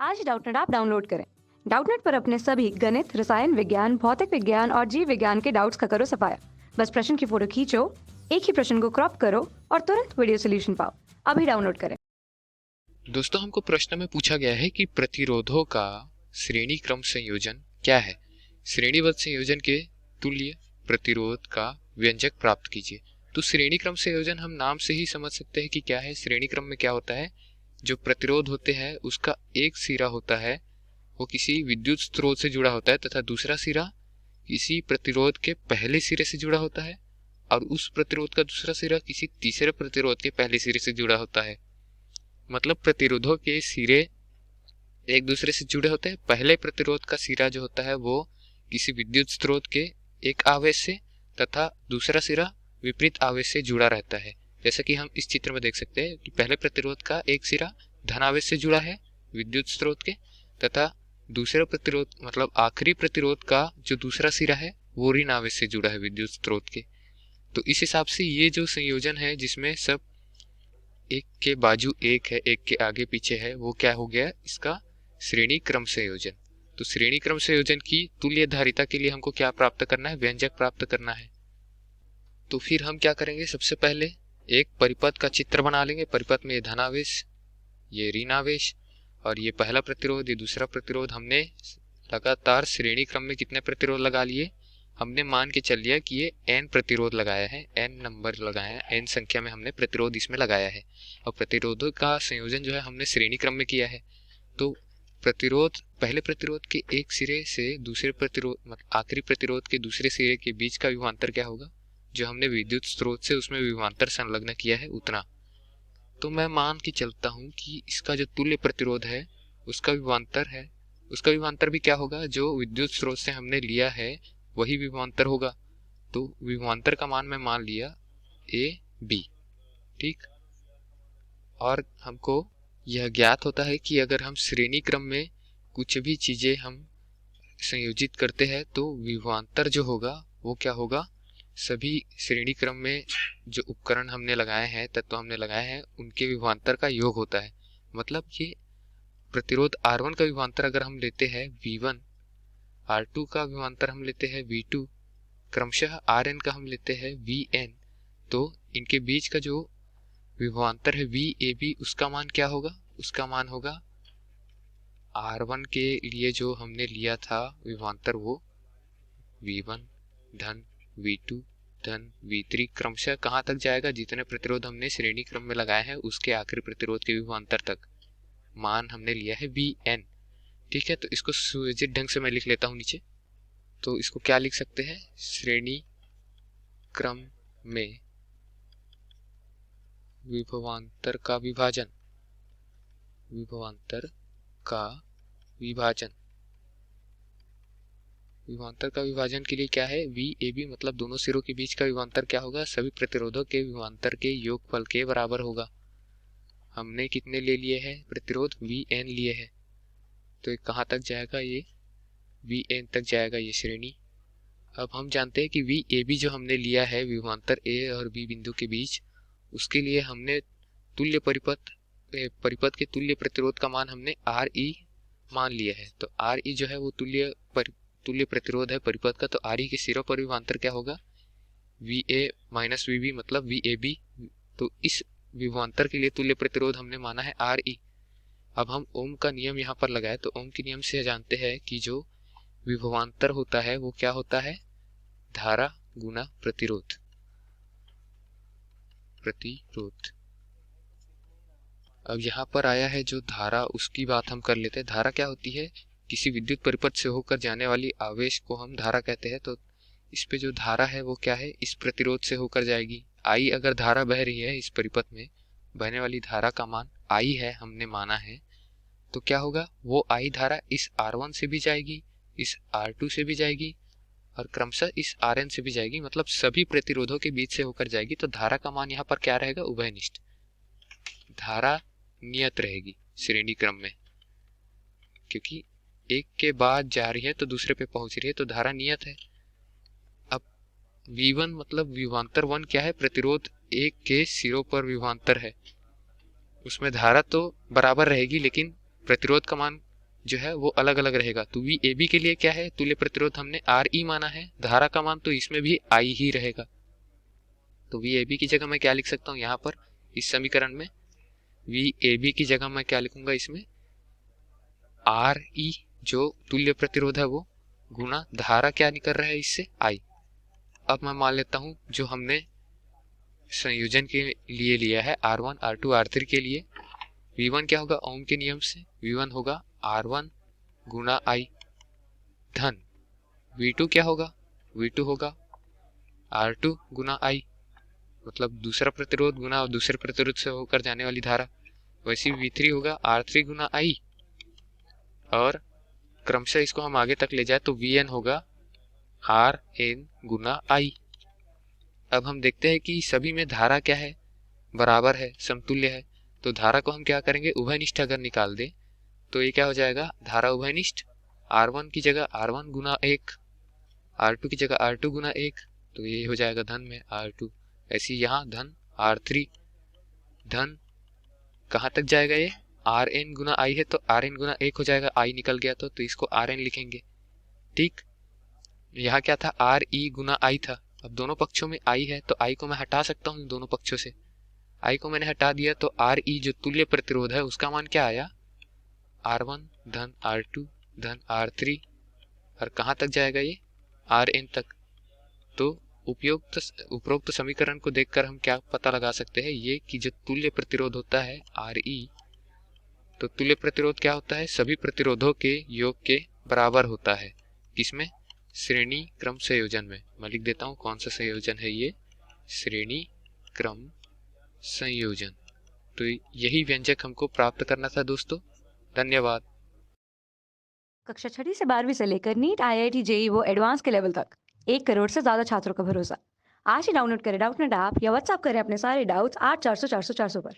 आज Doubtnut app download करें। Doubtnut पर अपने सभी गणित, रसायन विज्ञान, भौतिक विज्ञान और जीव विज्ञान के डाउट्स का करो सफाया। बस प्रश्न की फोटो खींचो, एक ही प्रश्न को क्रॉप करो और तुरंत वीडियो सोल्यूशन पाओ। अभी डाउनलोड करें। दोस्तों, हमको प्रश्न में पूछा गया है कि प्रतिरोधों का श्रेणी क्रम संयोजन क्या है। श्रेणीबद्ध संयोजन के तुल्य प्रतिरोध का व्यंजक प्राप्त कीजिए। तो श्रेणी क्रम संयोजन हम नाम से ही समझ सकते हैं कि क्या है। श्रेणी क्रम में क्या होता है, जो प्रतिरोध होते हैं उसका एक सिरा होता है वो किसी विद्युत स्रोत से जुड़ा होता है तथा दूसरा सिरा किसी प्रतिरोध के पहले सिरे से जुड़ा होता है और उस प्रतिरोध का दूसरा सिरा किसी तीसरे प्रतिरोध के पहले सिरे से जुड़ा होता है। मतलब प्रतिरोधों के सिरे एक दूसरे से जुड़े होते हैं। पहले प्रतिरोध का सिरा जो होता है वो किसी विद्युत स्रोत के एक आवेश से तथा दूसरा सिरा विपरीत आवेश से जुड़ा रहता है। जैसा कि हम इस चित्र में देख सकते हैं कि पहले प्रतिरोध का एक सिरा धनावेश से जुड़ा है विद्युत स्रोत के, तथा दूसरे प्रतिरोध मतलब आखिरी प्रतिरोध का जो दूसरा सिरा है वो ऋण आवेश से जुड़ा है विद्युत स्रोत के। तो इस हिसाब से ये जो संयोजन है जिसमें सब एक के बाजू एक है, एक के आगे पीछे है, वो क्या हो गया, इसका श्रेणी क्रम संयोजन। तो श्रेणी क्रम संयोजन की तुल्य धारिता के लिए हमको क्या प्राप्त करना है, व्यंजक प्राप्त करना है। तो फिर हम क्या करेंगे, सबसे पहले एक परिपथ का चित्र बना लेंगे। परिपथ में ये धनावेश, ये ऋण आवेश और ये पहला प्रतिरोध, ये दूसरा प्रतिरोध। हमने लगातार श्रेणी क्रम में कितने प्रतिरोध लगा लिए, हमने मान के चल लिया कि ये n प्रतिरोध लगाया है, n नंबर लगाया है, n संख्या में हमने प्रतिरोध इसमें लगाया है। और प्रतिरोधों का संयोजन जो है हमने श्रेणी क्रम में किया है। तो प्रतिरोध, पहले प्रतिरोध के एक सिरे से दूसरे प्रतिरोध मतलब आखिरी प्रतिरोध के दूसरे सिरे के बीच का विभवांतर क्या होगा, जो हमने विद्युत स्रोत से उसमें विभवांतर संलग्न किया है उतना। तो मैं मान के चलता हूँ कि इसका जो तुल्य प्रतिरोध है उसका विभवांतर भी क्या होगा, जो विद्युत स्रोत से हमने लिया है वही विभवांतर होगा। तो विभवांतर का मान मैं मान लिया ए बी, ठीक। और हमको यह ज्ञात होता है कि अगर हम श्रेणी क्रम में कुछ भी चीजें हम संयोजित करते हैं तो विभवांतर जो होगा वो क्या होगा, सभी श्रेणी क्रम में जो उपकरण हमने लगाए हैं, तत्व हमने लगाए हैं, उनके विभवांतर का योग होता है। मतलब ये प्रतिरोध R1 का विभवांतर अगर हम लेते हैं V1, R2 का विभवांतर हम लेते हैं V2, क्रमशः Rn का हम लेते हैं Vn, तो इनके बीच का जो विभवांतर है VAB, उसका मान क्या होगा, उसका मान होगा R1 के लिए जो हमने लिया था विभवांतर वो V1 धन V2 धन V3 क्रमशः कहाँ तक जाएगा, जितने प्रतिरोध हमने श्रेणी क्रम में लगाए हैं उसके आखिरी प्रतिरोध के विभवांतर तक। मान हमने लिया है Vn, ठीक है। तो इसको सुयोजित ढंग से मैं लिख लेता हूँ नीचे। तो इसको क्या लिख सकते हैं, श्रेणी क्रम में विभवांतर का विभाजन, विभवांतर का विभाजन। विभवांतर का विभाजन के लिए क्या है, VAB मतलब दोनों सिरों के बीच का विभवांतर क्या होगा, सभी प्रतिरोधों के विभवांतर के योगफल के बराबर होगा। हमने कितने ले लिए हैं प्रतिरोध, Vn लिए हैं। तो ये कहाँ तक जाएगा, ये Vn तक जाएगा ये श्रेणी। अब हम जानते हैं कि VAB जो हमने लिया है विभवांतर A और B बिंदु के बीच, उसके लिए हमने तुल्य परिपथ के तुल्य प्रतिरोध का मान हमने Re मान लिया है। तो Re जो है वो तुल्य प्रतिरोध है परिपथ का। तो Re के सिरों पर विभवांतर क्या होगा, VA माइनस VB मतलब VAB। तो इस विभवांतर के लिए तुल्य प्रतिरोध हमने माना है Re। अब हम ओम का नियम यहाँ पर लगाए तो ओम के नियम से जानते हैं कि जो विभवांतर होता है वो क्या होता है, धारा गुना प्रतिरोध। अब यहाँ पर आया है जो धारा, उसकी बात हम कर लेते हैं। धारा क्या होती है, किसी विद्युत परिपथ से होकर जाने वाली आवेश को हम धारा कहते हैं। तो इस पे जो धारा है वो क्या है, इस प्रतिरोध से होकर जाएगी। I अगर धारा बह रही है, इस परिपथ में बहने वाली धारा का मान I है, हमने माना है, तो क्या होगा, वो I धारा इस R1 से भी जाएगी, इस R2 से भी जाएगी और क्रमशः इस Rn से भी जाएगी। मतलब सभी प्रतिरोधों के बीच से होकर जाएगी। तो धारा का मान यहाँ पर क्या रहेगा, उभयनिष्ठ। धारा नियत रहेगी श्रेणी क्रम में, क्योंकि एक के बाद जा रही है तो दूसरे पे पहुंच रही है, तो धारा नियत है। अब V1 मतलब विभवांतर 1 क्या है, प्रतिरोध एक के सिरों पर विभवांतर है, उसमें धारा तो बराबर रहेगी लेकिन प्रतिरोध का मान जो है वो अलग अलग रहेगा। तो वी ए बी के लिए क्या है, तुल्य प्रतिरोध हमने आर ई माना है, धारा का मान तो इसमें भी आई ही रहेगा। तो वी ए बी की जगह मैं क्या लिख सकता हूँ यहाँ पर इस समीकरण में, वी ए बी की जगह मैं क्या लिखूंगा इसमें, आर ई जो तुल्य प्रतिरोध है वो, गुना धारा क्या निकल रहा है इससे, आई। अब मैं मान लेता हूँ जो हमने संयोजन के लिए लिया है R1 R2 R3 के लिए, V1 क्या होगा ओम के नियम से, V1 होगा R1 गुना I धन V2 क्या होगा, V2 होगा R2 गुना I, मतलब दूसरा प्रतिरोध गुना दूसरे प्रतिरोध से होकर जाने वाली धारा। वैसे V3 होगा R3 गुना I, और क्रमशः इसको हम आगे तक ले जाए तो Vn होगा Rn गुना I। अब हम देखते हैं कि सभी में धारा क्या है, बराबर है, समतुल्य है। तो धारा को हम क्या करेंगे, उभयनिष्ठ अगर निकाल दें तो ये क्या हो जाएगा, धारा उभयनिष्ठ, R1 की जगह R1 गुना 1, R2 की जगह R2 गुना 1, तो ये हो जाएगा धन में R2। ऐसे यहाँ धन R3, धन कहाँ तक जाएगा ये, Rn गुना I है तो Rn गुना 1 हो जाएगा, I निकल गया तो इसको Rn लिखेंगे। ठीक, यहाँ क्या था, Re गुना I था। अब दोनों पक्षों में I है तो I को मैं हटा सकता हूँ दोनों पक्षों से। I को मैंने हटा दिया तो Re जो तुल्य प्रतिरोध है उसका मान क्या आया, R1 धन R2 धन R3, और कहाँ तक जाएगा ये, Rn तक। तो उपरोक्त समीकरण को देखकर हम क्या पता लगा सकते हैं ये कि जो तुल्य प्रतिरोध होता है Re, तो तुल्य प्रतिरोध क्या होता है, सभी प्रतिरोधों के योग के बराबर होता है। किसमें, श्रेणी क्रम संयोजन में। मैं लिख देता हूँ कौन सा संयोजन है ये, श्रेणी क्रम संयोजन। तो यही व्यंजक हमको प्राप्त करना था दोस्तों। धन्यवाद। कक्षा 6वीं से 12वीं से लेकर नीट IIT JEE वो एडवांस के लेवल तक 1 करोड़ से ज्यादा छात्रों का भरोसा। आज ही डाउनलोड करें डाउटनेट ऐप या व्हाट्सएप करें अपने सारे डाउट्स 8400 400 400 पर।